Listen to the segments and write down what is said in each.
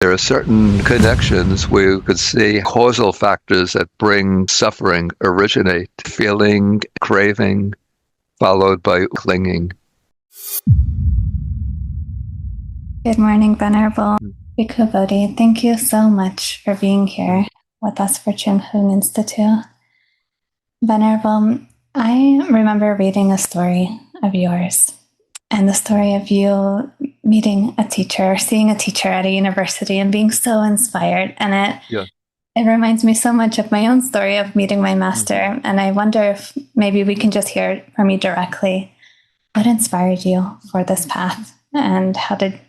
There are certain connections where you could see causal factors that bring suffering originate, feeling, craving, followed by clinging. Good morning, Venerable Bhikkhu Bodhi. Thank you so much for being here with us for Chung Hoon Institute. Venerable, I remember reading a story of yours and the story of you meeting a teacher, seeing a teacher at a university and being so inspired. And it reminds me so much of my own story of meeting my master. And I wonder if maybe we can just hear from you directly. What inspired you for this path, and how did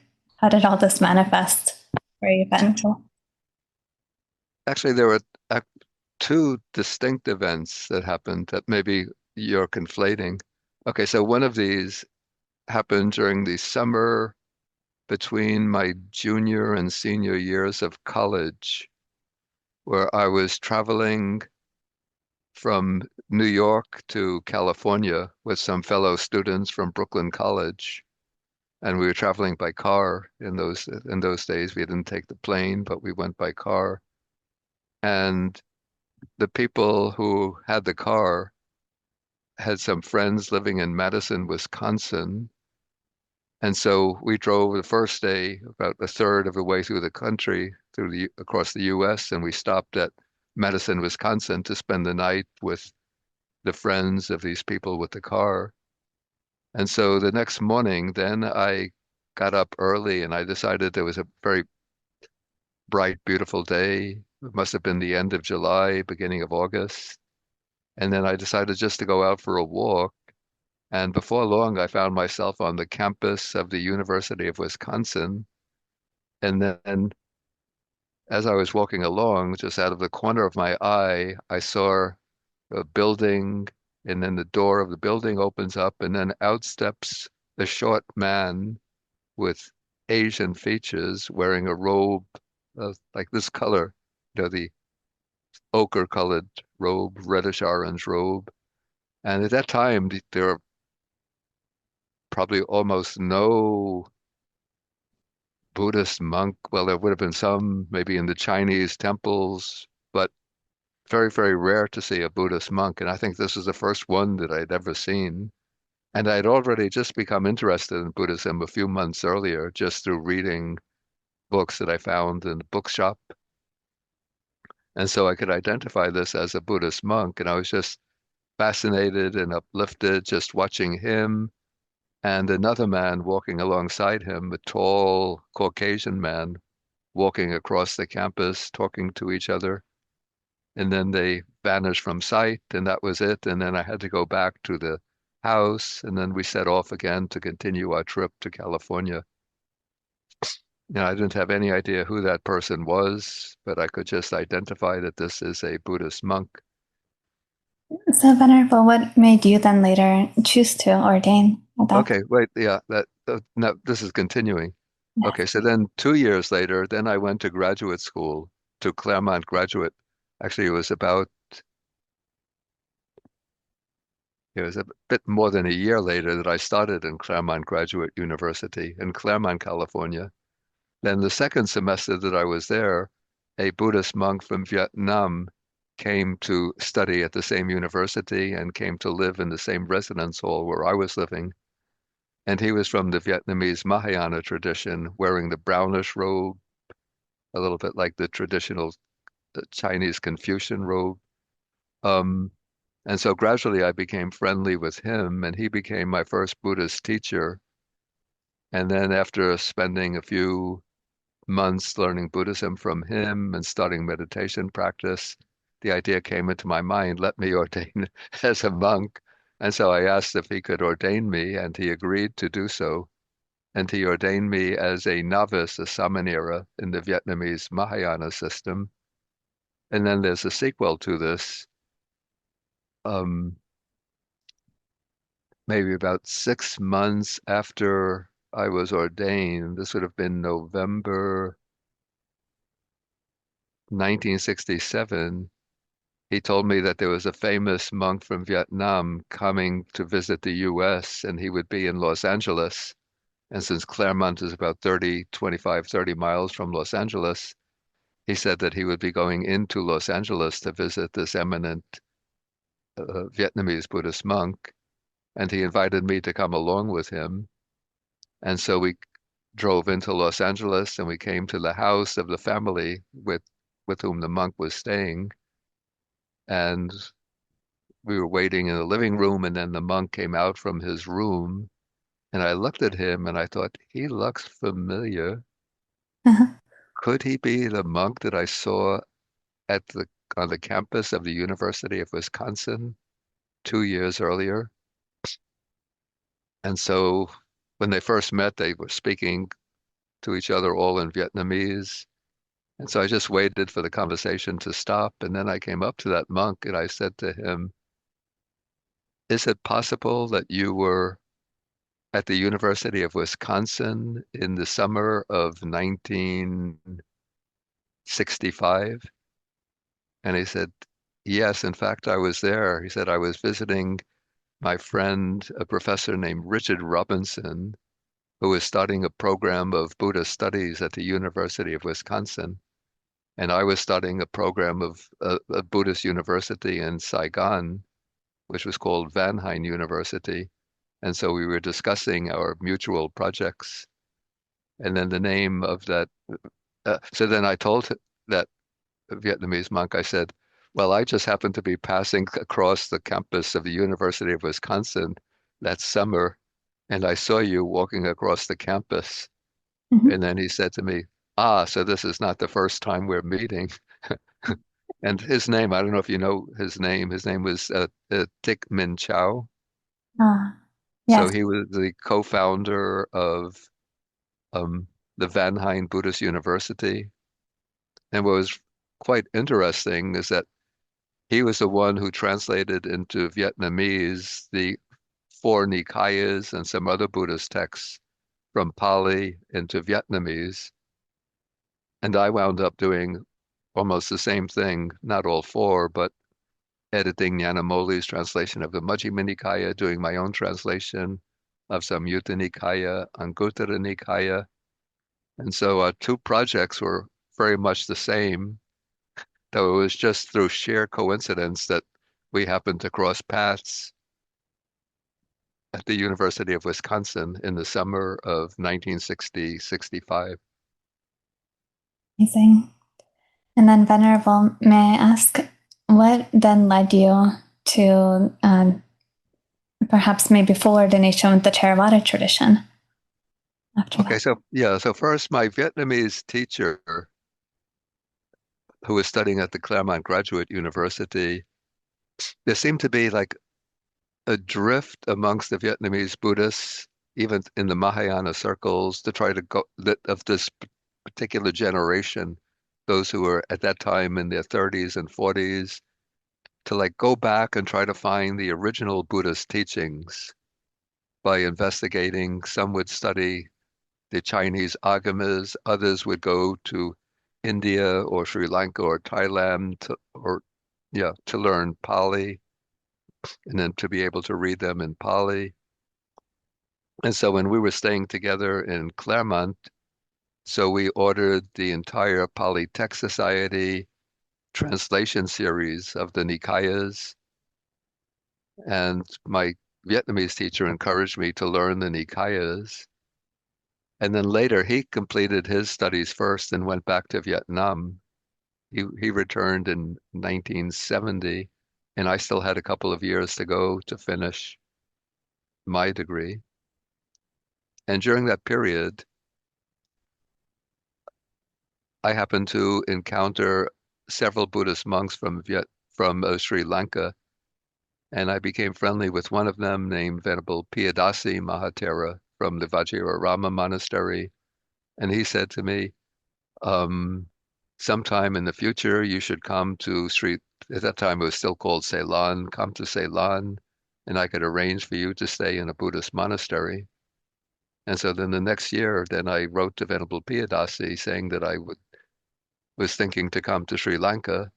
all this manifest for you, Venerable? Actually, there were two distinct events that happened that maybe you're conflating. Okay, so one of these happened during the summer between my junior and senior years of college, where I was traveling from New York to California with some fellow students from Brooklyn College. And we were traveling by car in those days. We didn't take the plane, but we went by car. And the people who had the car had some friends living in Madison, Wisconsin. And so we drove the first day about a third of the way through the country, across the US, and we stopped at Madison, Wisconsin to spend the night with the friends of these people with the car. And so the next morning, then I got up early and I decided there was a very bright, beautiful day. It must have been the end of July, beginning of August. And then I decided just to go out for a walk. And before long, I found myself on the campus of the University of Wisconsin. And then as I was walking along, just out of the corner of my eye, I saw a building, and then the door of the building opens up, and then out steps a short man with Asian features wearing a robe like this color, the ochre colored robe, reddish orange robe. And at that time, there were probably almost no Buddhist monk. Well, there would have been some maybe in the Chinese temples, but very, very rare to see a Buddhist monk. And I think this was the first one that I'd ever seen. And I'd already just become interested in Buddhism a few months earlier, just through reading books that I found in the bookshop. And so I could identify this as a Buddhist monk. And I was just fascinated and uplifted just watching him and another man walking alongside him, a tall Caucasian man walking across the campus, talking to each other. And then they vanished from sight, and that was it. And then I had to go back to the house, and then we set off again to continue our trip to California. I didn't have any idea who that person was, but I could just identify that this is a Buddhist monk. So, Venerable, what made you then later choose to ordain? Okay, wait, yeah, no, this is continuing. Yes. Okay, so then 2 years later, then I went to graduate school to Claremont Graduate. Actually, it was a bit more than a year later that I started in Claremont Graduate University in Claremont, California. Then the second semester that I was there, a Buddhist monk from Vietnam came to study at the same university and came to live in the same residence hall where I was living. And he was from the Vietnamese Mahayana tradition, wearing the brownish robe, a little bit like the traditional Chinese Confucian robe. Um, and so gradually I became friendly with him, and he became my first Buddhist teacher. And then after spending a few months learning Buddhism from him and starting meditation practice, the idea came into my mind, let me ordain as a monk. And so I asked if he could ordain me, and he agreed to do so. And he ordained me as a novice, a samanera in the Vietnamese Mahayana system. And then there's a sequel to this. Um, Maybe about 6 months after I was ordained, this would have been November 1967, he told me that there was a famous monk from Vietnam coming to visit the US and he would be in Los Angeles. And since Claremont is about 30, 25, 30 miles from Los Angeles, he said that he would be going into Los Angeles to visit this eminent Vietnamese Buddhist monk. And he invited me to come along with him. And so we drove into Los Angeles and we came to the house of the family with whom the monk was staying. And we were waiting in the living room, and then the monk came out from his room, and I looked at him and I thought, he looks familiar. Uh-huh. Could he be the monk that I saw at the on the campus of the University of Wisconsin 2 years earlier? And so when they first met, they were speaking to each other all in Vietnamese. And so I just waited for the conversation to stop. And then I came up to that monk and I said to him, is it possible that you were at the University of Wisconsin in the summer of 1965? And he said, yes, in fact, I was there. He said, I was visiting my friend, a professor named Richard Robinson, who was studying a program of Buddhist studies at the University of Wisconsin. And I was studying a program of a Buddhist university in Saigon, which was called Van Hine University. And so we were discussing our mutual projects. And then the name of that, so then I told that Vietnamese monk, I said, well, I just happened to be passing across the campus of the University of Wisconsin that summer, and I saw you walking across the campus. Mhm. And then he said to me, ah, so this is not the first time we're meeting. And his name, I don't know if you know his name. His name was Thich Minh Chow. Ah, So yes. he was the co-founder of um, the Van Hine Buddhist University. And what was quite interesting is that he was the one who translated into Vietnamese the four Nikayas and some other Buddhist texts from Pali into Vietnamese. And I wound up doing almost the same thing, not all four, but editing Nyanamoli's translation of the Majjhima Nikaya, doing my own translation of some Samyutta Nikaya, Anguttara Nikaya. And so our two projects were very much the same, though it was just through sheer coincidence that we happened to cross paths at the University of Wisconsin in the summer of 1960-65. Amazing. And then, Venerable, may I ask, what then led you to perhaps maybe full ordination with the Theravada tradition after Okay, that? so yeah, so first my Vietnamese teacher who was studying at the Claremont Graduate University, there seemed to be like a drift amongst the Vietnamese Buddhists, even in the Mahayana circles, to try to go that of this particular generation, those who were at that time in their 30s and 40s, to like go back and try to find the original Buddhist teachings by investigating. Some would study the Chinese agamas, others would go to India or Sri Lanka or Thailand to learn Pali and then to be able to read them in Pali. And so when we were staying together in Claremont, so we ordered the entire Pali Text Society translation series of the Nikayas. And my Vietnamese teacher encouraged me to learn the Nikayas. And then later he completed his studies first and went back to Vietnam. He returned in 1970, and I still had a couple of years to go to finish my degree. And during that period, I happened to encounter several Buddhist monks from Sri Lanka, and I became friendly with one of them named Venerable Piyadasi Mahatera from the Vajrayana Monastery. And he said to me, um, sometime in the future, you should come to at that time it was still called Ceylon, come to Ceylon, and I could arrange for you to stay in a Buddhist monastery. And so then the next year, then I wrote to Venerable Piyadasi saying that was thinking to come to Sri Lanka.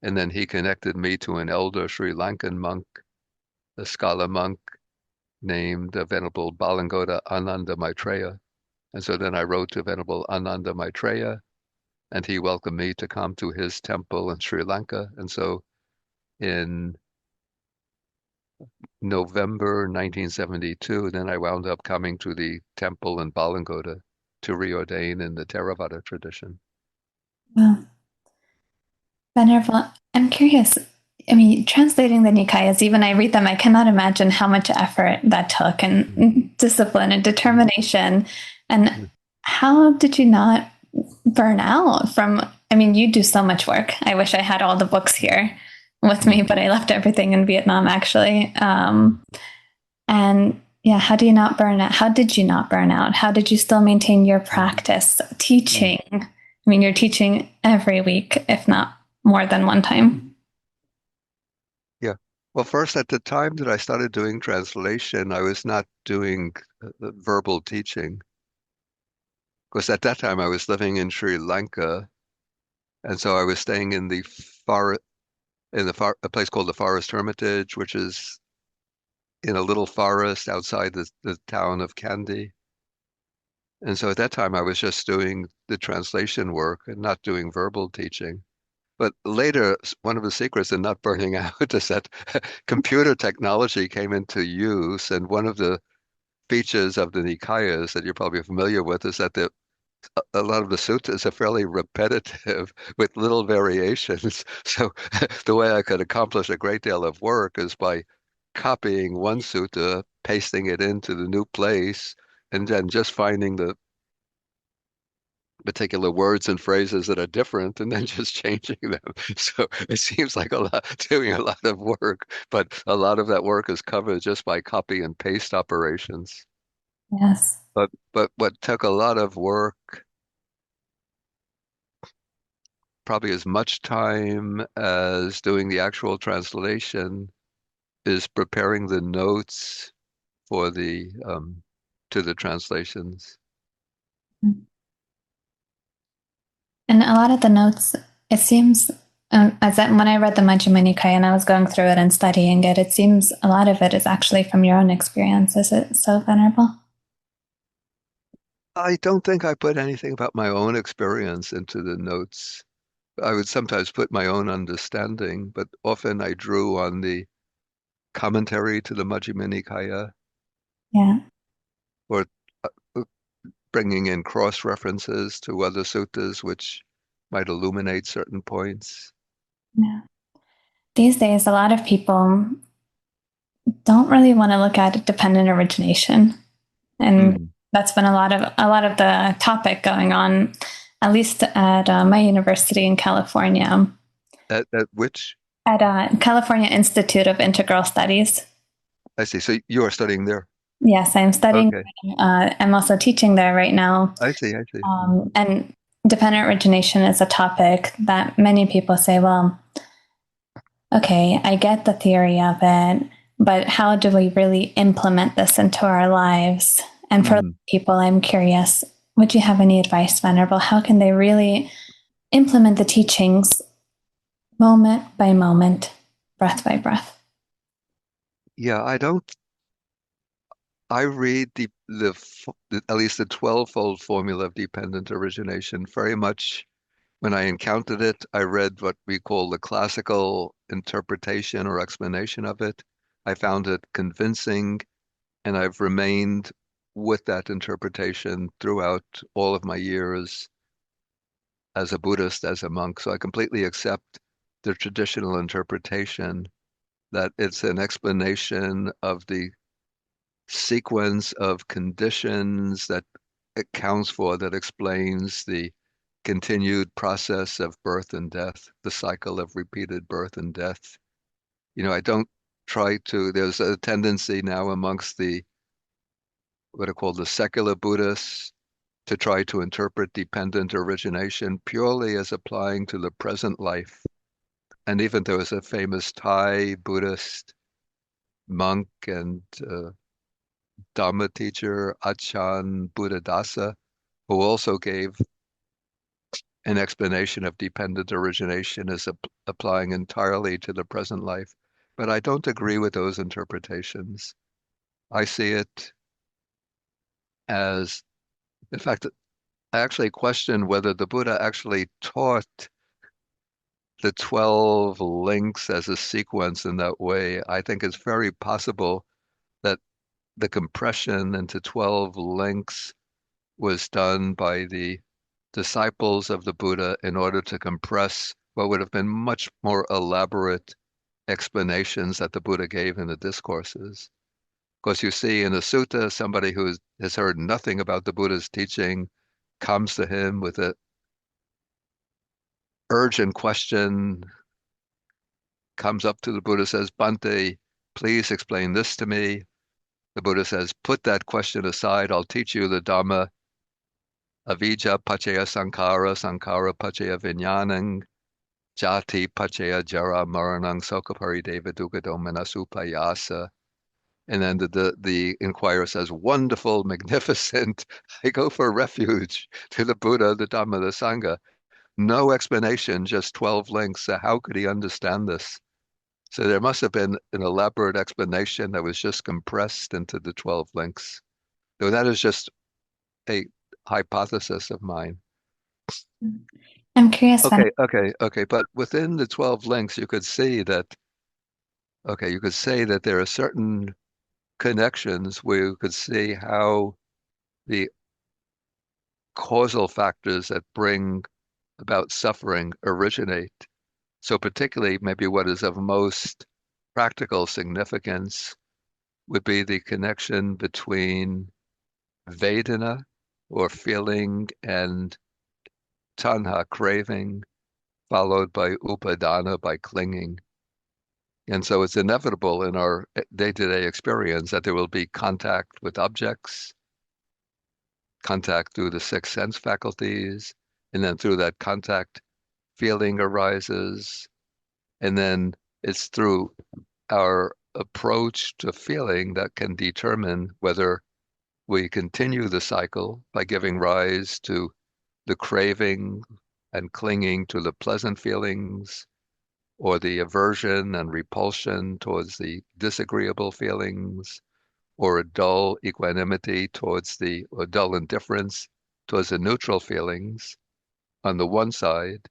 And then he connected me to an elder Sri Lankan monk, a scholar monk named Venerable Balangoda Ananda Maitreya. And so then I wrote to Venerable Ananda Maitreya, and he welcomed me to come to his temple in Sri Lanka. And so in November 1972, then I wound up coming to the temple in Balangoda to reordain in the Theravada tradition. Well, Venerable, I'm curious. I mean, translating the Nikayas, even I read them, I cannot imagine how much effort that took and discipline and determination. And how did you not burn out from? I mean, you do so much work. I wish I had all the books here with me, but I left everything in Vietnam actually. And yeah, how do you not burn out? How did you not burn out? How did you still maintain your practice teaching? I mean, you're teaching every week, if not more than one time. Yeah. Well, first, at the time that I started doing translation, I was not doing verbal teaching. Because at that time I was living in Sri Lanka, and so I was staying in the a place called the Forest Hermitage, which is in a little forest outside the town of Kandy. And so at that time I was just doing the translation work and not doing verbal teaching. But later, one of the secrets in not burning out is that computer technology came into use, and one of the features of the Nikayas that you're probably familiar with is that a lot of the suttas are fairly repetitive with little variations. So the way I could accomplish a great deal of work is by copying one sutta, pasting it into the new place, and then just finding the particular words and phrases that are different and then just changing them. So it seems like doing a lot of work, but a lot of that work is covered just by copy and paste operations. Yes. But what took a lot of work, probably as much time as doing the actual translation, is preparing the notes for the to the translations. And a lot of the notes, it seems, when I read the Majjhima Nikaya and I was going through it and studying it, it seems a lot of it is actually from your own experience. Is it so, Venerable? I don't think I put anything about my own experience into the notes. I would sometimes put my own understanding, but often I drew on the commentary to the Majjhima Nikaya Yeah. or uh, bringing in cross references to other suttas which might illuminate certain points. Yeah. These days, a lot of people don't really want to look at dependent origination, and Mm. that's been a lot of the topic going on, at least at my university in California, At which at California Institute of Integral Studies. I see. So you are studying there. Yes, I'm studying. Okay. I'm also teaching there right now. I see. I see. And dependent origination is a topic that many people say, well, okay, I get the theory of it, but how do we really implement this into our lives? And for Mm. people, I'm curious, would you have any advice, Venerable? How can they really implement the teachings moment by moment, breath by breath? Yeah, I read at least the 12-fold formula of dependent origination very much. When I encountered it, I read what we call the classical interpretation or explanation of it. I found it convincing, and I've remained with that interpretation throughout all of my years as a Buddhist, as a monk. So I completely accept the traditional interpretation that it's an explanation of the sequence of conditions that accounts for, that explains the continued process of birth and death, the cycle of repeated birth and death. I don't try to, there's a tendency now amongst the what are called the secular Buddhists to try to interpret dependent origination purely as applying to the present life. And even there was a famous Thai Buddhist monk and Dhamma teacher, Achan Buddhadasa, who also gave an explanation of dependent origination as applying entirely to the present life. But I don't agree with those interpretations. I see it as, in fact, I actually question whether the Buddha actually taught the 12 links as a sequence in that way. I think it's very possible that the compression into 12 links was done by the disciples of the Buddha in order to compress what would have been much more elaborate explanations that the Buddha gave in the discourses. Because you see in the sutta, somebody who has heard nothing about the Buddha's teaching comes to him with an urgent question, comes up to the Buddha, says, Bhante, please explain this to me. The Buddha says, put that question aside. I'll teach you the Dhamma. Avijja paccaya sankhara, sankhara paccaya vijnanang, jati paccaya jara maranang, sokapari deva dukkha manasupayasa. And then the inquirer says, wonderful, magnificent. I go for refuge to the Buddha, the Dhamma, the Sangha. No explanation, just 12 links. So how could he understand this? So there must have been an elaborate explanation that was just compressed into the 12 links. So that is just a hypothesis of mine. I'm curious, Okay. But within the 12 links, you could see that, you could say that there are certain connections where you could see how the causal factors that bring about suffering originate. So particularly maybe what is of most practical significance would be the connection between Vedana or feeling and tanha, craving, followed by upadana, by clinging. And so it's inevitable in our day-to-day experience that there will be contact with objects, contact through the six sense faculties, and then through that contact, feeling arises. And then it's through our approach to feeling that can determine whether we continue the cycle by giving rise to the craving and clinging to the pleasant feelings, or the aversion and repulsion towards the disagreeable feelings, or a dull equanimity towards or dull indifference towards the neutral feelings on the one side.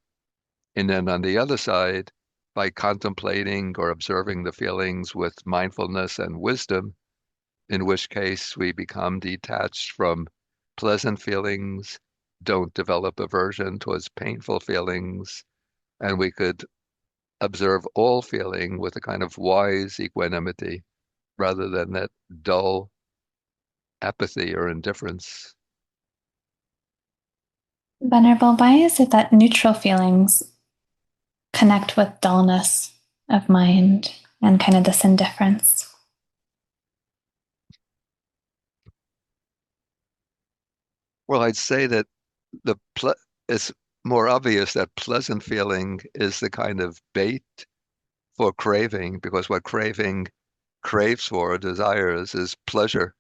And then on the other side, by contemplating or observing the feelings with mindfulness and wisdom, in which case we become detached from pleasant feelings, don't develop aversion towards painful feelings, and we could observe all feeling with a kind of wise equanimity rather than that dull apathy or indifference. Venerable, why is it that neutral feelings connect with dullness of mind and kind of this indifference? Well, I'd say that it's more obvious that pleasant feeling is the kind of bait for craving, because what craving craves for or desires is pleasure.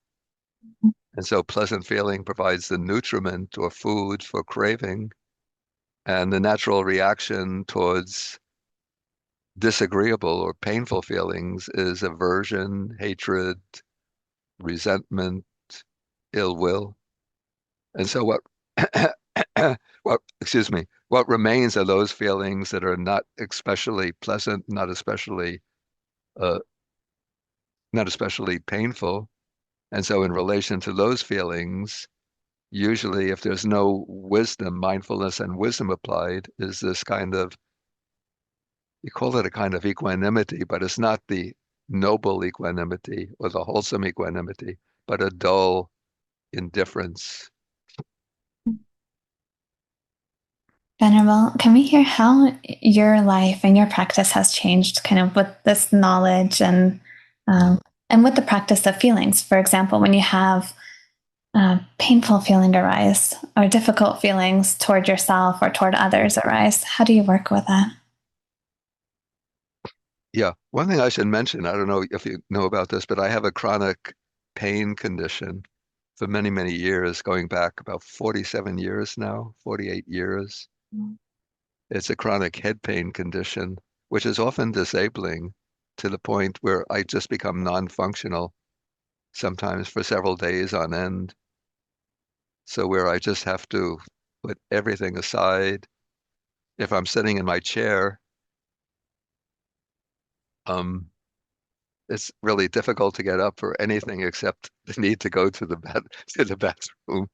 And so pleasant feeling provides the nutriment or food for craving. And the natural reaction towards disagreeable or painful feelings is aversion, hatred, resentment, ill will. And so what remains are those feelings that are not especially pleasant, uh, not especially painful. And so in relation to those feelings, usually if there's no wisdom, mindfulness and wisdom applied, is this kind of, you call it a kind of equanimity, but it's not the noble equanimity or the wholesome equanimity, but a dull indifference. Venerable, can we hear how your life and your practice has changed kind of with this knowledge and with the practice of feelings? For example, when you have painful feeling arise or difficult feelings toward yourself or toward others arise, how do you work with that? Yeah, one thing I should mention, I don't know if you know about this, but I have a chronic pain condition for many, many years, going back about 47 years now, 48 years. It's a chronic head pain condition, which is often disabling to the point where I just become non-functional. sometimes for several days on end. So where I just have to put everything aside. If I'm sitting in my chair, um, it's really difficult to get up for anything except the need to go to the bed to the bathroom.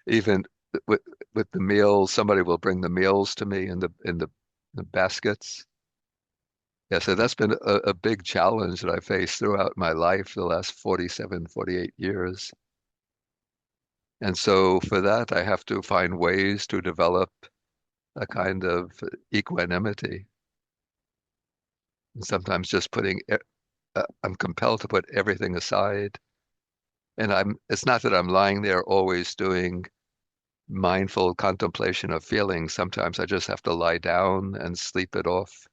Even with with the meals, somebody will bring the meals to me in the baskets. Yeah, so that's been a big challenge that I faced throughout my life, the last 47, 48 years. And so for that, I have to find ways to develop a kind of equanimity. And sometimes just I'm compelled to put everything aside. And it's not that I'm lying there always doing mindful contemplation of feelings. Sometimes I just have to lie down and sleep it off.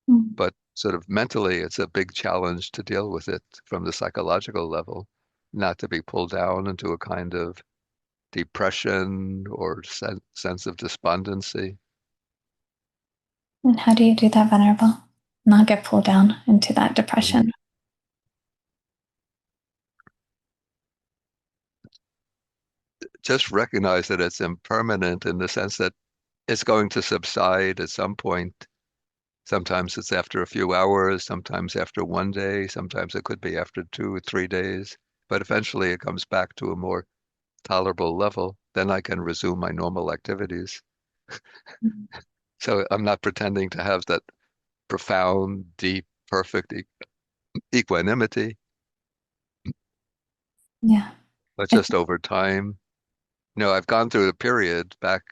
Mm. But sort of mentally, it's a big challenge to deal with it from the psychological level, not to be pulled down into a kind of depression or sense of despondency. And how do you do that, Venerable? Not get pulled down into that Mhm. depression. Just recognize that it's impermanent in the sense that it's going to subside at some point. Sometimes it's after a few hours, sometimes after one day, sometimes it could be after 2 or 3 days. But eventually it comes back to a more tolerable level. Then I can resume my normal activities. Mm. So I'm not pretending to have that profound, deep, perfect equanimity, Yeah. but It's, just over time. I've gone through a period back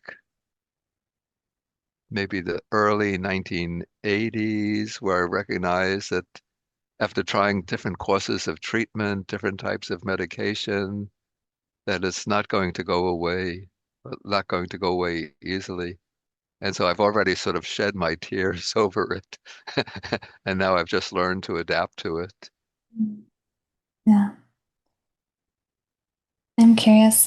maybe the early 1980s where I recognized that after trying different courses of treatment, different types of medication, that it's not going to go away, not going to go away easily. And so I've already sort of shed my tears over it. And now I've just learned to adapt to it. yeah. I'm curious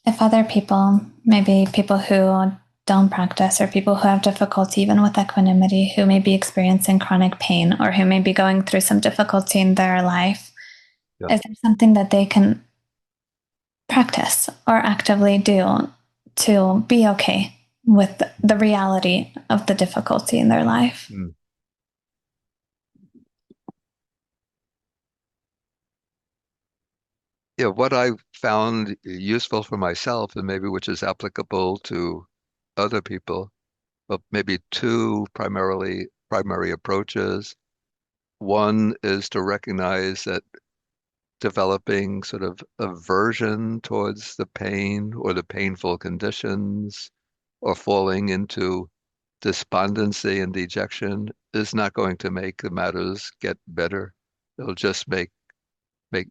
if other people, maybe people who don't practice or people who have difficulty even with equanimity, who may be experiencing chronic pain or who may be going through some difficulty in their life, Yeah. is there something that they can practice or actively do to be okay with the reality of the difficulty in their life? Mm. Yeah, what I found useful for myself and maybe which is applicable to other people, but maybe two primary approaches. One is to recognize that developing sort of aversion towards the pain or the painful conditions or falling into despondency and dejection is not going to make the matters get better. It'll just make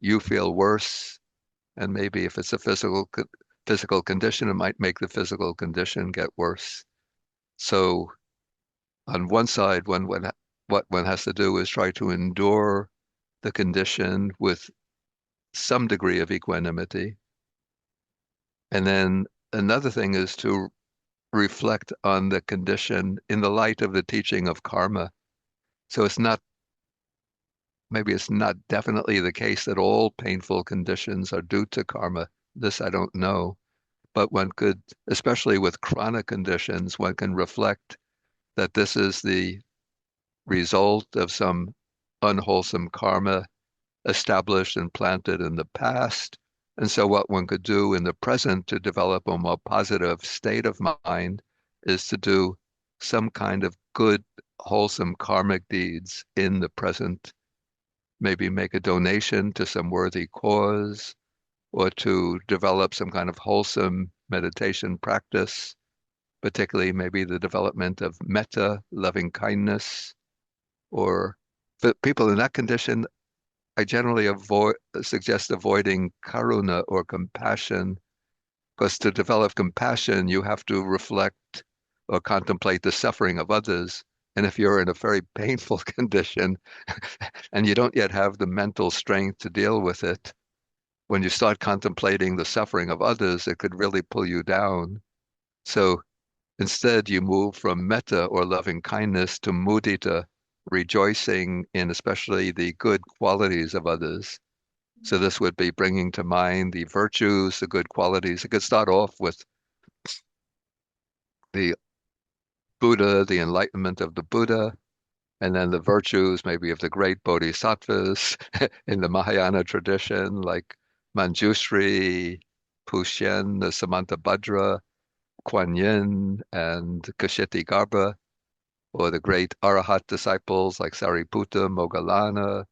you feel worse. And maybe if it's a physical condition, it might make the physical condition get worse. So on one side, what one has to do is try to endure the condition with some degree of equanimity. And then another thing is to reflect on the condition in the light of the teaching of karma. So maybe it's not definitely the case that all painful conditions are due to karma. This I don't know. But one could, especially with chronic conditions, one can reflect that this is the result of some unwholesome karma established and planted in the past. And so what one could do in the present to develop a more positive state of mind is to do some kind of good, wholesome karmic deeds in the present. Maybe make a donation to some worthy cause or to develop some kind of wholesome meditation practice, particularly maybe the development of metta, loving kindness, or for people in that condition, I generally suggest avoiding karuna or compassion, because to develop compassion, you have to reflect or contemplate the suffering of others. And if you're in a very painful condition and you don't yet have the mental strength to deal with it, when you start contemplating the suffering of others, it could really pull you down. So instead, you move from metta or loving kindness to mudita, rejoicing in especially the good qualities of others. So this would be bringing to mind the virtues, the good qualities. It could start off with the Buddha, the enlightenment of the Buddha, and then the virtues maybe of the great bodhisattvas in the Mahayana tradition, like Manjushri, Pushyen, the Samantabhadra, Kuan Yin, and Kshitigarbha, or the great Arahat disciples like Sariputta, Moggallana,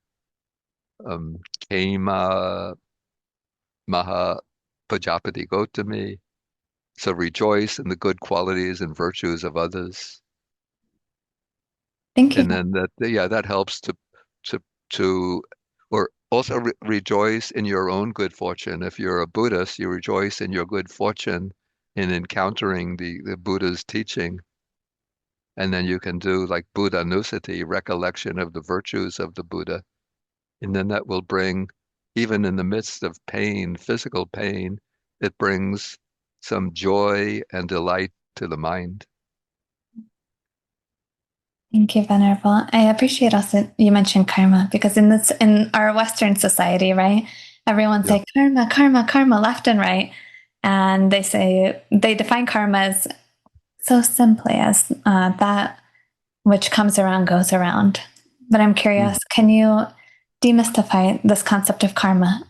Kema, Maha, Pajapati Gotami. So rejoice in the good qualities and virtues of others. Thank you. And then that helps to to or also rejoice in your own good fortune. If you're a Buddhist, you rejoice in your good fortune in encountering the Buddha's teaching. And then you can do like Buddhanusati, recollection of the virtues of the Buddha. And then that will bring, even in the midst of pain, physical pain, it brings some joy and delight to the mind. Thank you, Venerable. I appreciate also you mentioned karma, because in our Western society, right, everyone Yeah. say karma, karma, karma, left and right, and they define karma as so simply as that which comes around goes around. But I'm curious, can you demystify this concept of karma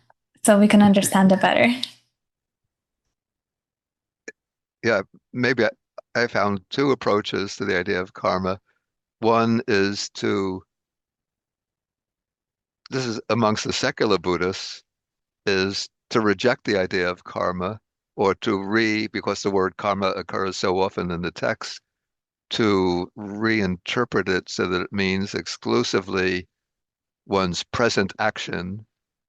so we can understand it better? Yeah, maybe I found two approaches to the idea of karma. One is this is amongst the secular Buddhists, is to reject the idea of karma or because the word karma occurs so often in the text, to reinterpret it so that it means exclusively one's present action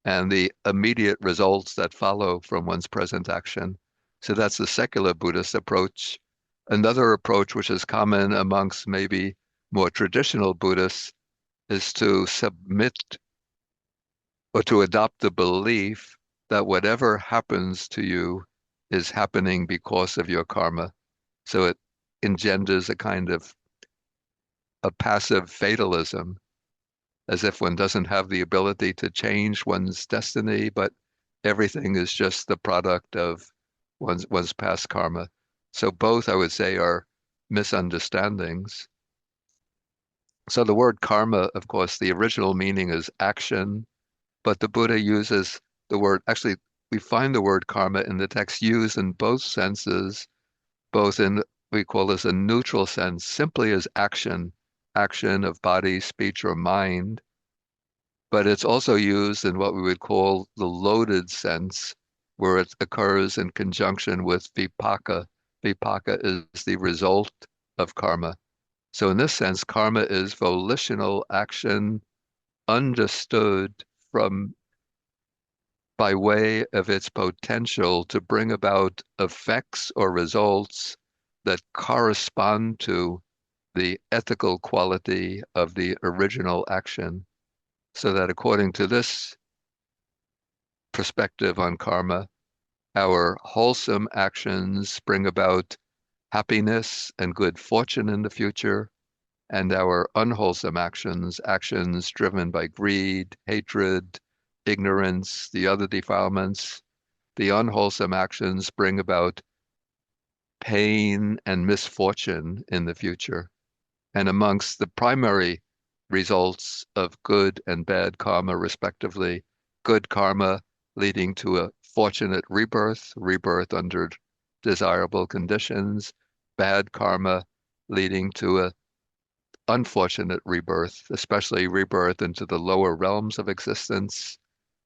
and the immediate results that follow from one's present action. So that's the secular Buddhist approach. Another approach, which is common amongst maybe more traditional Buddhists, is to submit or to adopt the belief that whatever happens to you is happening because of your karma. So it engenders a kind of a passive fatalism, as if one doesn't have the ability to change one's destiny, but everything is just the product of one's past karma. So both, I would say, are misunderstandings. So the word karma, of course, the original meaning is action, but the Buddha uses the word, actually, we find the word karma in the text used in both senses, both in, we call this a neutral sense, simply as action, action of body, speech, or mind. But it's also used in what we would call the loaded sense, where it occurs in conjunction with vipaka. Vipaka is the result of karma. So in this sense, karma is volitional action understood from by way of its potential to bring about effects or results that correspond to the ethical quality of the original action. So that according to this perspective on karma, our wholesome actions bring about happiness and good fortune in the future, and our unwholesome actions, actions driven by greed, hatred, ignorance, the other defilements, the unwholesome actions bring about pain and misfortune in the future. And amongst the primary results of good and bad karma, respectively, good karma leading to a fortunate rebirth, rebirth under desirable conditions, bad karma leading to a unfortunate rebirth, especially rebirth into the lower realms of existence,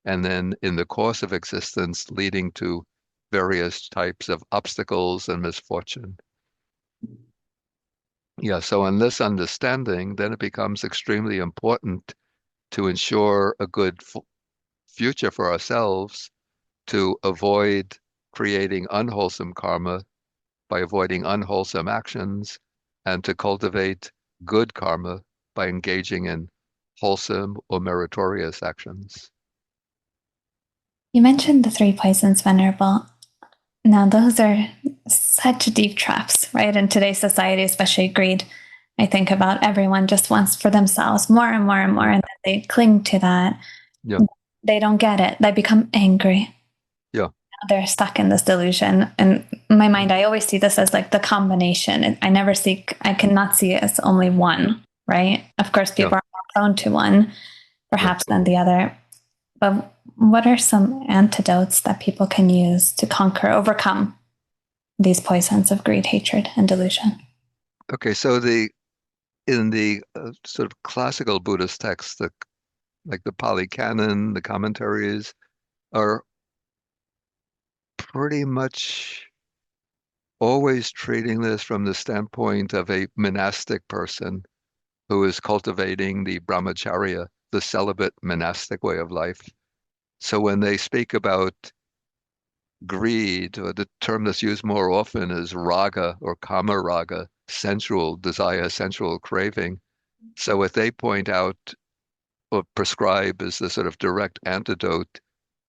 and then in the course of existence leading to various types of obstacles and misfortune. Yeah, so in this understanding, then it becomes extremely important to ensure a good future for ourselves, to avoid creating unwholesome karma by avoiding unwholesome actions, and to cultivate good karma by engaging in wholesome or meritorious actions. You mentioned the three poisons, Venerable. Now, those are such deep traps, right? In today's society, especially greed. I think about everyone just wants for themselves more and more and more, and then they cling to that. Yeah. They don't get it. They become angry. Yeah. They're stuck in this delusion. In my mind, I always see this as like the combination. I cannot see it as only one, right? Of course, people Yeah. are more prone to one, Yeah. perhaps, than the other. But what are some antidotes that people can use to overcome these poisons of greed, hatred, and delusion? Okay, so in the sort of classical Buddhist texts, like the Pali Canon, the commentaries are pretty much always treating this from the standpoint of a monastic person who is cultivating the brahmacharya, the celibate monastic way of life. So when they speak about greed, or the term that's used more often is raga or kama raga, sensual desire, sensual craving. So what they point out or prescribe as the sort of direct antidote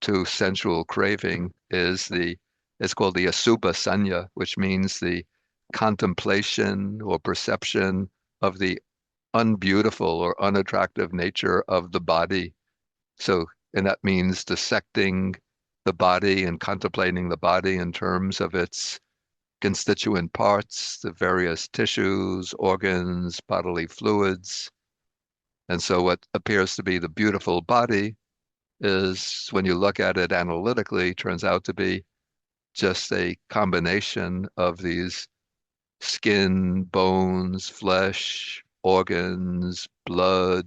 to sensual craving is it's called the asubha sanya, which means the contemplation or perception of the unbeautiful or unattractive nature of the body. So, and that means dissecting the body and contemplating the body in terms of its constituent parts, the various tissues, organs, bodily fluids. And so what appears to be the beautiful body is, when you look at it analytically, turns out to be just a combination of these skin, bones, flesh, organs, blood,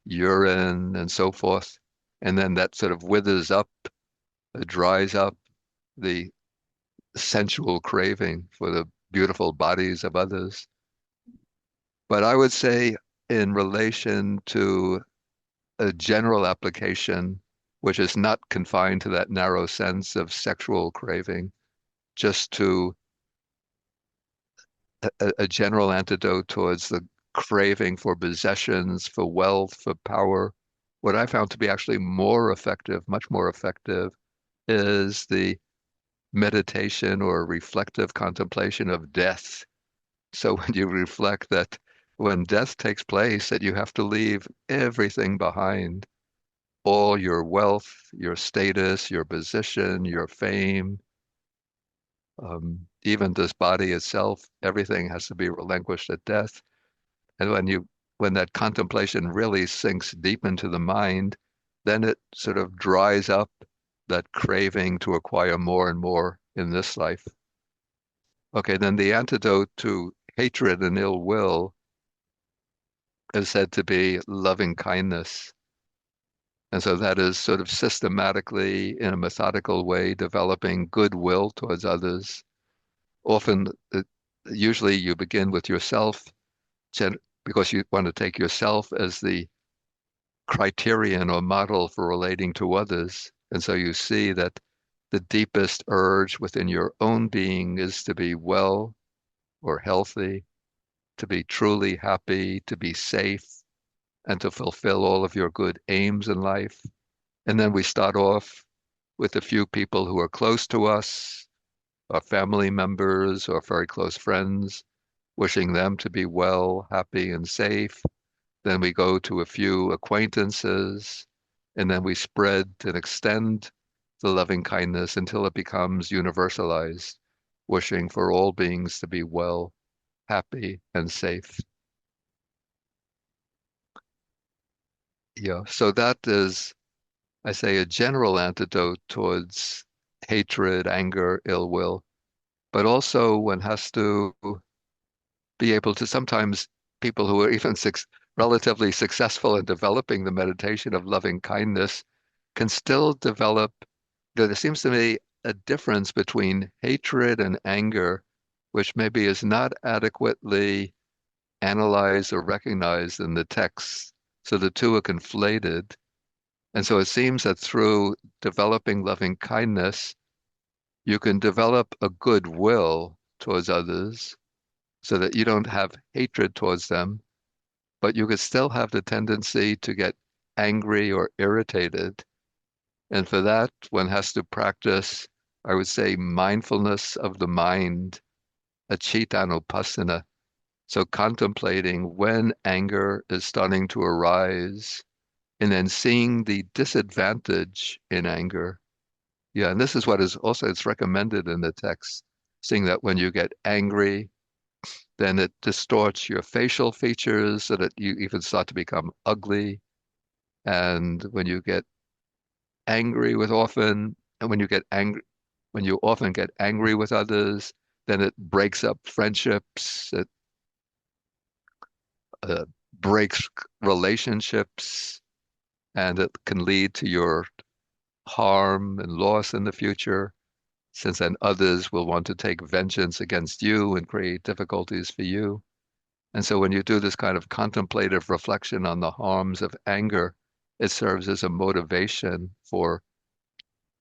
urine, and so forth. And then that sort of withers up, dries up the sensual craving for the beautiful bodies of others. But I would say, in relation to a general application, which is not confined to that narrow sense of sexual craving, just to a general antidote towards the craving for possessions, for wealth, for power. What I found to be actually more effective, much more effective, is the meditation or reflective contemplation of death. So when you reflect that when death takes place, that you have to leave everything behind, all your wealth, your status, your position, your fame, even this body itself, everything has to be relinquished at death. And when that contemplation really sinks deep into the mind, then it sort of dries up that craving to acquire more and more in this life. Okay, then the antidote to hatred and ill will is said to be loving kindness. And so that is sort of systematically, in a methodical way, developing goodwill towards others. Often, usually you begin with yourself, because you want to take yourself as the criterion or model for relating to others. And so you see that the deepest urge within your own being is to be well or healthy, to be truly happy, to be safe, and to fulfill all of your good aims in life. And then we start off with a few people who are close to us, our family members or very close friends, wishing them to be well, happy, and safe. Then we go to a few acquaintances, and then we spread and extend the loving kindness until it becomes universalized, wishing for all beings to be well, happy, and safe. Yeah, so that is, I say, a general antidote towards hatred, anger, ill will. But also one has to be able to, sometimes people who are even relatively successful in developing the meditation of loving kindness can still develop. There seems to be a difference between hatred and anger, which maybe is not adequately analyzed or recognized in the text. So the two are conflated. And so it seems that through developing loving kindness, you can develop a goodwill towards others so that you don't have hatred towards them, but you could still have the tendency to get angry or irritated. And for that, one has to practice, I would say, mindfulness of the mind, a cittanupassana. So contemplating when anger is starting to arise and then seeing the disadvantage in anger. Yeah, and this is what is also it's recommended in the text, seeing that when you get angry, then it distorts your facial features so that you even start to become ugly. And when you get angry with often, and when you often get angry with others, then it breaks up friendships, it uh, breaks relationships, and it can lead to your harm and loss in the future, since then others will want to take vengeance against you and create difficulties for you. And so when you do this kind of contemplative reflection on the harms of anger, it serves as a motivation for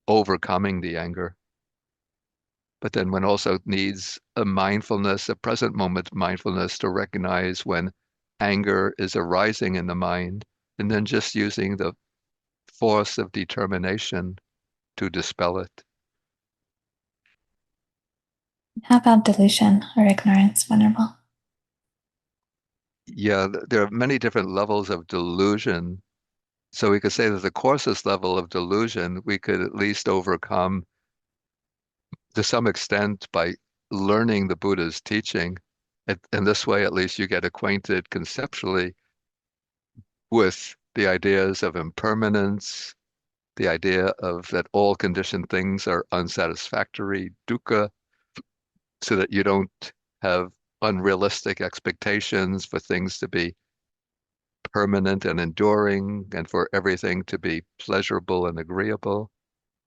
overcoming the anger. But then one also needs a mindfulness, a present moment mindfulness to recognize when anger is arising in the mind, and then just using the force of determination to dispel it. How about delusion or ignorance, Venerable? Yeah, there are many different levels of delusion. So we could say that the coarsest level of delusion we could at least overcome to some extent by learning the Buddha's teaching. In this way, at least you get acquainted conceptually with the ideas of impermanence, the idea of that all conditioned things are unsatisfactory, dukkha, so that you don't have unrealistic expectations for things to be permanent and enduring and for everything to be pleasurable and agreeable.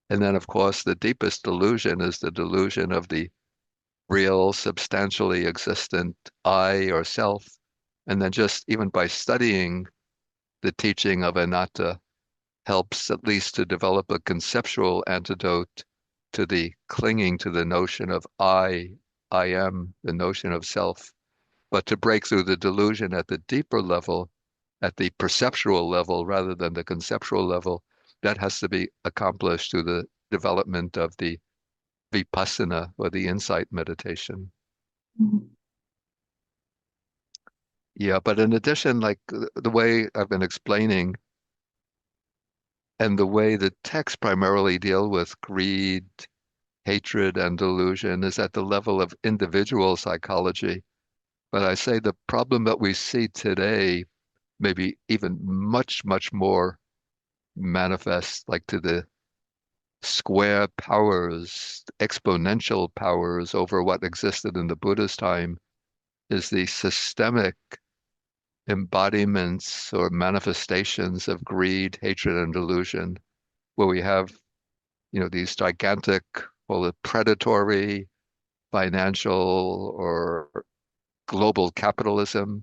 And then, of course, the deepest delusion is the delusion of the real, substantially existent I or self. And then just even by studying the teaching of anatta helps at least to develop a conceptual antidote to the clinging to the notion of I am, the notion of self. But to break through the delusion at the deeper level, at the perceptual level rather than the conceptual level, that has to be accomplished through the development of the vipassana or the insight meditation. Mhm. Yeah, but in addition, like the way I've been explaining and the way the texts primarily deal with greed, hatred, and delusion is at the level of individual psychology. But I say the problem that we see today maybe even much, much more manifest, like to the square powers, exponential powers over what existed in the Buddha's time, is the systemic embodiments or manifestations of greed, hatred, and delusion, where we have, these gigantic, well, the predatory, financial, or global capitalism,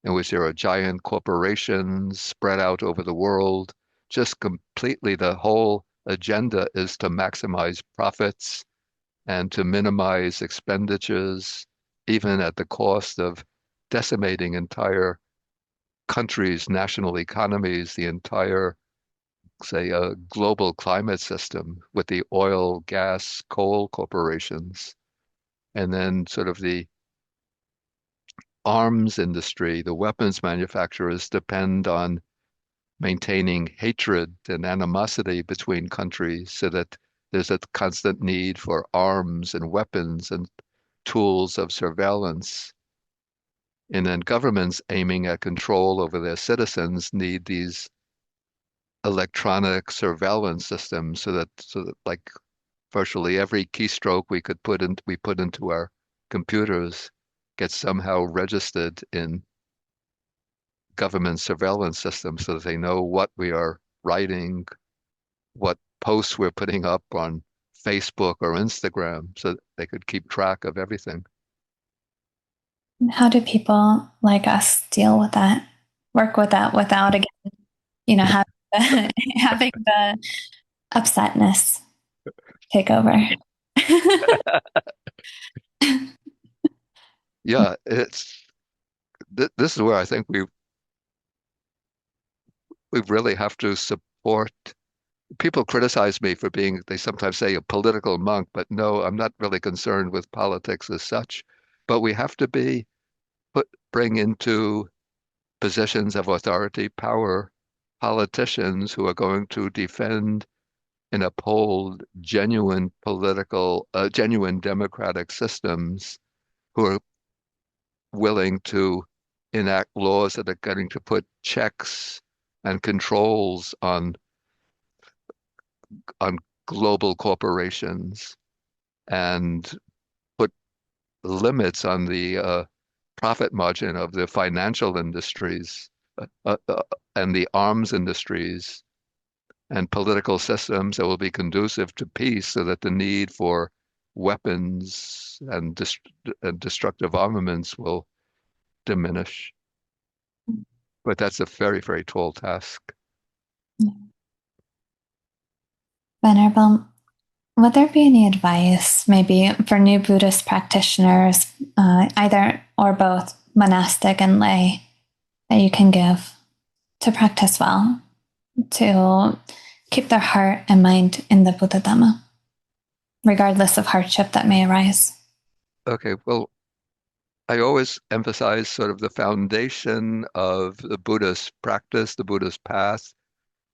in which there are giant corporations spread out over the world. Just completely, the whole agenda is to maximize profits and to minimize expenditures, even at the cost of decimating entire countries, national economies, the entire, say, global climate system with the oil, gas, coal corporations, and then sort of the arms industry, the weapons manufacturers depend on maintaining hatred and animosity between countries so that there's a constant need for arms and weapons and tools of surveillance. And then governments aiming at control over their citizens need these electronic surveillance systems so that like virtually every keystroke we put into our computers gets somehow registered in government surveillance systems so that they know what we are writing, what posts we're putting up on Facebook or Instagram, so that they could keep track of everything. How do people like us deal with that, work with that without, again, having the, having the upsetness take over? Yeah, this is where I think we really have to support. People criticize me for being, they sometimes say, a political monk, but no, I'm not really concerned with politics as such. But we have to be, but bring into positions of authority, power, politicians who are going to defend and uphold genuine democratic systems, who are willing to enact laws that are going to put checks and controls on global corporations and put limits on the profit margin of the financial industries uh, uh, uh, and the arms industries and political systems that will be conducive to peace so that the need for weapons and destructive armaments will diminish. But that's a very, very tall task. Venerable, would there be any advice, maybe for new Buddhist practitioners, either or both monastic and lay, that you can give to practice well, to keep their heart and mind in the Buddha Dhamma, regardless of hardship that may arise? Okay, well, I always emphasize sort of the foundation of the Buddhist practice, the Buddhist path,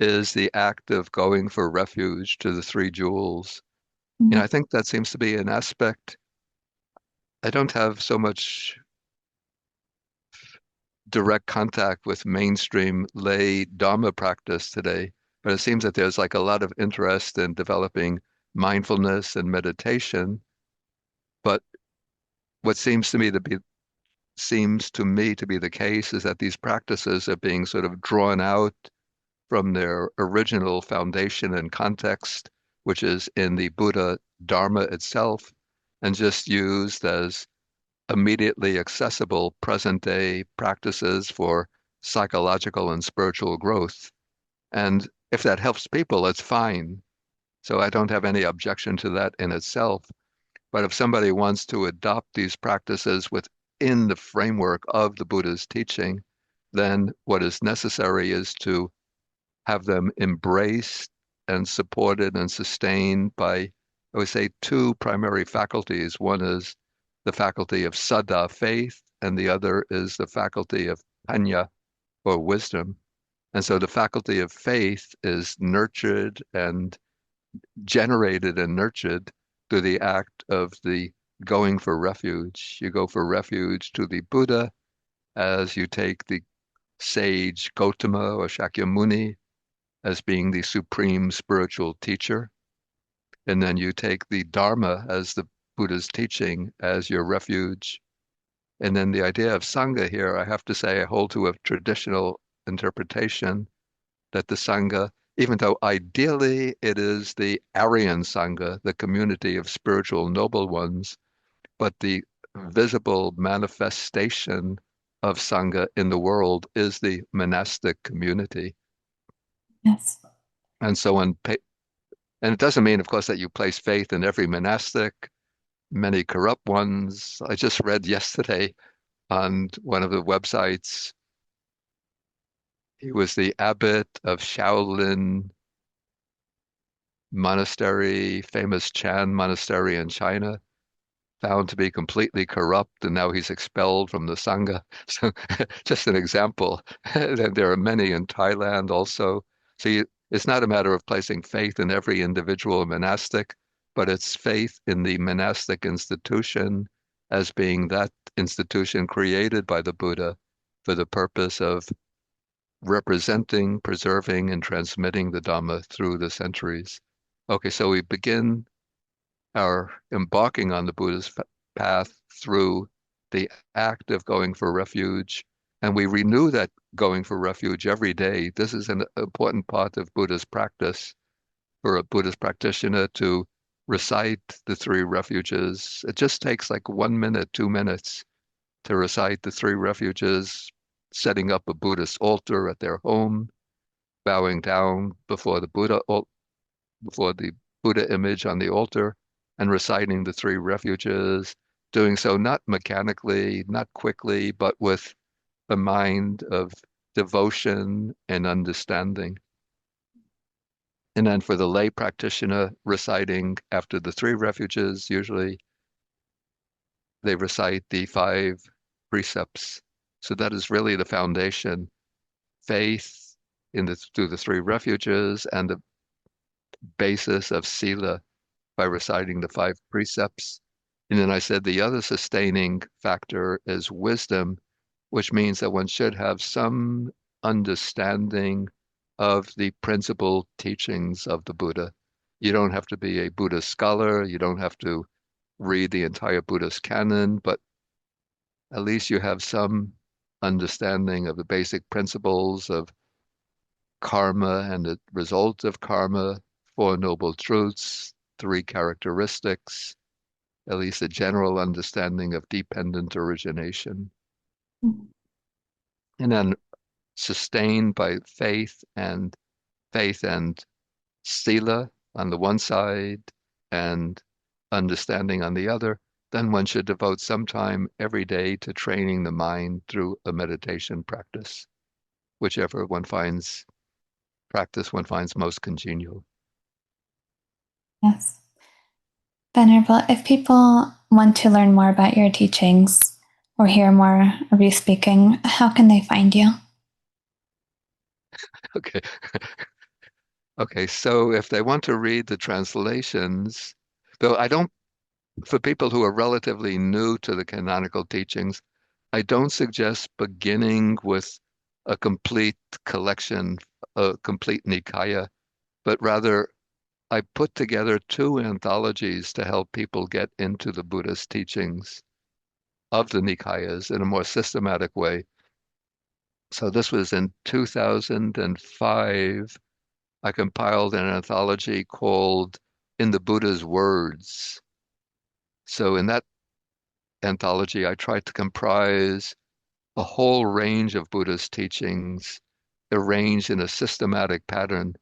is the act of going for refuge to the three jewels. I think that seems to be an aspect. I don't have so much direct contact with mainstream lay Dharma practice today, but it seems that there's like a lot of interest in developing mindfulness and meditation. But what seems to me to be the case is that these practices are being sort of drawn out from their original foundation and context, which is in the Buddha Dharma itself, and just used as immediately accessible present day practices for psychological and spiritual growth. And if that helps people, it's fine. So I don't have any objection to that in itself. But if somebody wants to adopt these practices within the framework of the Buddha's teaching, then what is necessary is to have them embraced and supported and sustained by, I would say, two primary faculties. One is the faculty of saddha, faith, and the other is the faculty of panya, or wisdom. And so the faculty of faith is nurtured and generated and nurtured through the act of the going for refuge. You go for refuge to the Buddha as you take the sage Gautama or Shakyamuni as being the supreme spiritual teacher. And then you take the Dharma as the Buddha's teaching as your refuge. And then the idea of Sangha here, I have to say, I hold to a traditional interpretation that the Sangha, even though ideally it is the Aryan Sangha, the community of spiritual noble ones, but the visible manifestation of Sangha in the world is the monastic community. Yes. And so and it doesn't mean, of course, that you place faith in every monastic, many corrupt ones. I just read yesterday on one of the websites, he was the abbot of Shaolin Monastery, famous Chan Monastery in China, found to be completely corrupt, and now he's expelled from the Sangha. So just an example. And there are many in Thailand also. So it's not a matter of placing faith in every individual monastic, but it's faith in the monastic institution as being that institution created by the Buddha for the purpose of representing, preserving, and transmitting the Dhamma through the centuries. Okay, so we begin our embarking on the Buddhist path through the act of going for refuge, and we renew that going for refuge every day. This is an important part of Buddhist practice for a Buddhist practitioner to recite the three refuges. It just takes like 1 minute, 2 minutes to recite the three refuges, setting up a Buddhist altar at their home, bowing down before the Buddha image on the altar, and reciting the three refuges, doing so not mechanically, not quickly, but with a mind of devotion and understanding. And then for the lay practitioner reciting after the three refuges, usually they recite the five precepts So that is really the foundation. Faith through the three refuges and the basis of sila by reciting the five precepts. And then I said the other sustaining factor is wisdom, which means that one should have some understanding of the principal teachings of the Buddha. You don't have to be a Buddhist scholar, you don't have to read the entire Buddhist canon, but at least you have some understanding of the basic principles of karma and the result of karma, Four Noble Truths, three characteristics, at least a general understanding of dependent origination. And then sustained by faith and sila on the one side and understanding on the other, then one should devote some time every day to training the mind through a meditation practice, whichever practice one finds most congenial. Yes. Venerable, if people want to learn more about your teachings or hear more of you speaking, how can they find you? Okay. Okay, so if they want to read the translations, though for people who are relatively new to the canonical teachings, I don't suggest beginning with a complete collection, a complete Nikaya, but rather I put together two anthologies to help people get into the Buddhist teachings of the Nikayas in a more systematic way. So this was in 2005. I compiled an anthology called In the Buddha's Words. So in that anthology, I tried to comprise a whole range of Buddhist teachings arranged in a systematic pattern.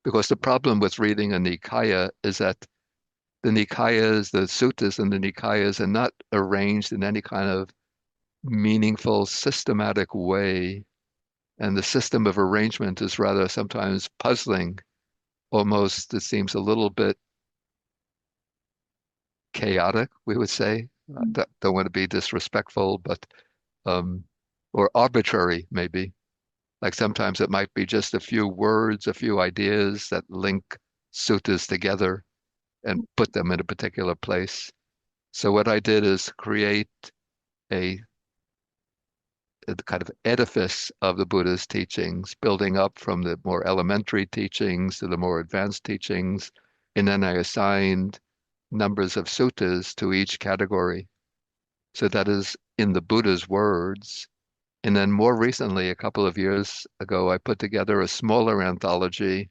Because the problem with reading a Nikaya is that the Nikayas, the suttas and the Nikayas are not arranged in any kind of meaningful, systematic way. And the system of arrangement is rather sometimes puzzling. Almost, it seems a little bit chaotic, we would say. I don't want to be disrespectful, but or arbitrary, maybe. Like sometimes it might be just a few words, a few ideas that link suttas together and put them in a particular place. So what I did is create a, a kind of edifice of the Buddha's teachings, building up from the more elementary teachings to the more advanced teachings. And then I assigned numbers of suttas to each category. So that is in the Buddha's words. And then more recently, a couple of years ago, I put together a smaller anthology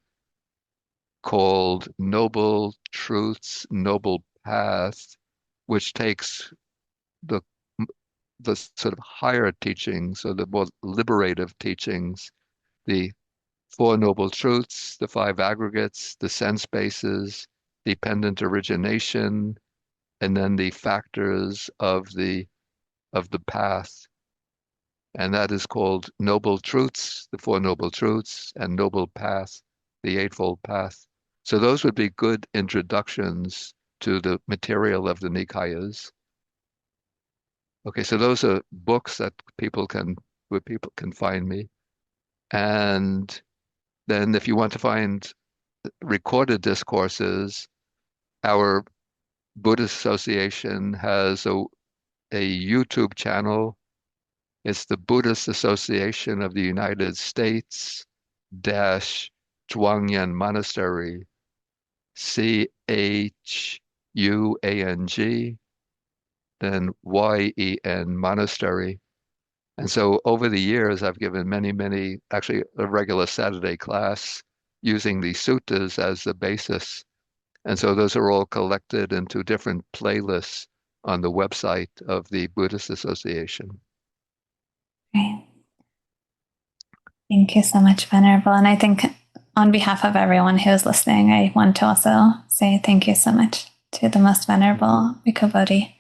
called Noble Truths, Noble Path, which takes the the sort of higher teachings or the more liberative teachings, the Four Noble Truths, the five aggregates, the sense bases, dependent origination, and then the factors of the path. And that is called Noble Truths, the Four Noble Truths, and Noble Path, the Eightfold Path. So those would be good introductions to the material of the Nikayas. Okay, so those are books that where people can find me. And then if you want to find recorded discourses, our Buddhist Association has a YouTube channel. It's the Buddhist Association of the United States dash Chuang Yen Monastery, Chuang, then Yen Monastery. And so over the years, I've given many, actually a regular Saturday class using the suttas as the basis. And so those are all collected into different playlists on the website of the Buddhist Association. Right. Thank you so much, Venerable. And I think on behalf of everyone who's listening, I want to also say thank you so much to the Most Venerable Bhikkhu Bodhi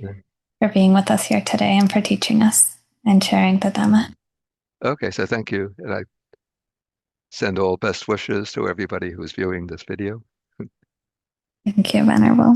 for being with us here today and for teaching us and sharing the Dhamma. Okay, so thank you. And I send all best wishes to everybody who's viewing this video. Thank you, Venerable.